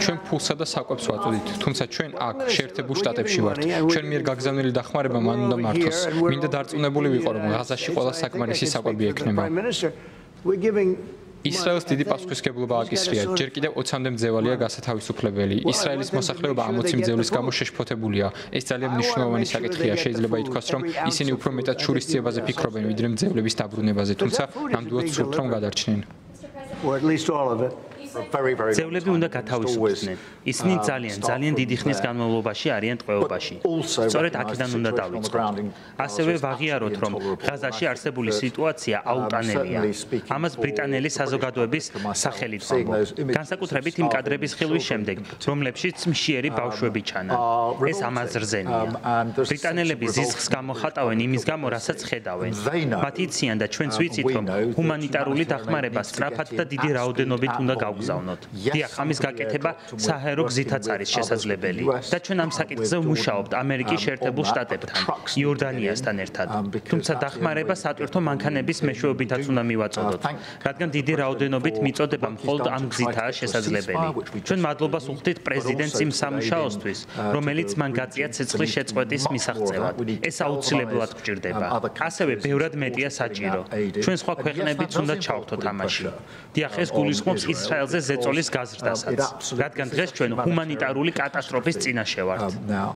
ჩვენ ფულსა და საკვებს ვაწოდით, თუმცა ჩვენ აქ შეერთებულ შტატებში ვართ. ჩვენ მიერ გაგზავნილი დახმარება მან უნდა მართოს. მინდა დარწმუნებული ვიყო, რომ ღაზაში ყველა საკმარისი საკვები ექნება. ისრაელს დიდი პასუხისმგებლობა აკისრია. ჯერ კიდევ 20-მდე მძევალია გასათავისუფლებელი. ისრაელის მოსახლეობა 60 მძევლის გამო შეშფოთებულია. ეს ძალიან მნიშვნელოვანი საკითხია. შეიძლება ითქვას, რომ ისინი უფრო მეტად შურისძიებაზე ფიქრობენ, ვიდრე მძევლების დაბრუნებაზე, თუმცა ნამდვილად სურთ, რომ გადარჩნენ. ძევლები უნდა გათავისუფლდნენ. ისინი ძალიან დიდი ხნის განმავლობაში არიან ტყვეობაში. სწორედ აქედან უნდა დავიწყოთ. ასევე ვაღიაროთ, რომ ღაზაში არსებული სიტუაცია აუტანელია. ამას ბრიტანელი საზოგადოების სახელით ვამბობ. განსაკუთრებით იმ კადრების ხილვის შემდეგ, რომლებშიც მშიერი ბავშვები ჩანან. ეს ამაზრზენია. ბრიტანელები ზიზღს გამოხატავენ იმის გამო, რასაც ხედავენ. მათ იციან და ჩვენც ვიცით, რომ ჰუმანიტარული დახმარება სწრაფად და დიდი რაოდენობით უნდა გავგზავნოთ. დიახ, ამის გაკეთება საჰაერო გზითაც არის შესაძლებელი და ჩვენ ამ საკითხზე ვმუშაობთ ამერიკის შეერთებულ შტატებთან, იორდანიასთან ერთად. თუმცა დახმარება სატვირთო მანქანების მეშვეობითაც უნდა მივაწოდოთ, რადგან დიდი რაოდენობით მიწოდება მხოლოდ ამ გზითაა შესაძლებელი. ჩვენ მადლობას ვუხდით პრეზიდენტს იმ სამუშაოსთვის, რომელიც მან გაწია ცეცხლის შეწყვეტის მისაღწევად. ეს აუცილებლად გვჭირდება. ასევე ბევრად მეტია საჭირო. ჩვენ სხვა ქვეყნებიც უნდა ჩავხდოთ ამაში. დიახ, ეს გულისხმობს ისრაელზე ზეწოლის გაზრდასაც, რადგან დღეს ჩვენ ჰუმანიტარული კატასტროფის წინაშე ვართ.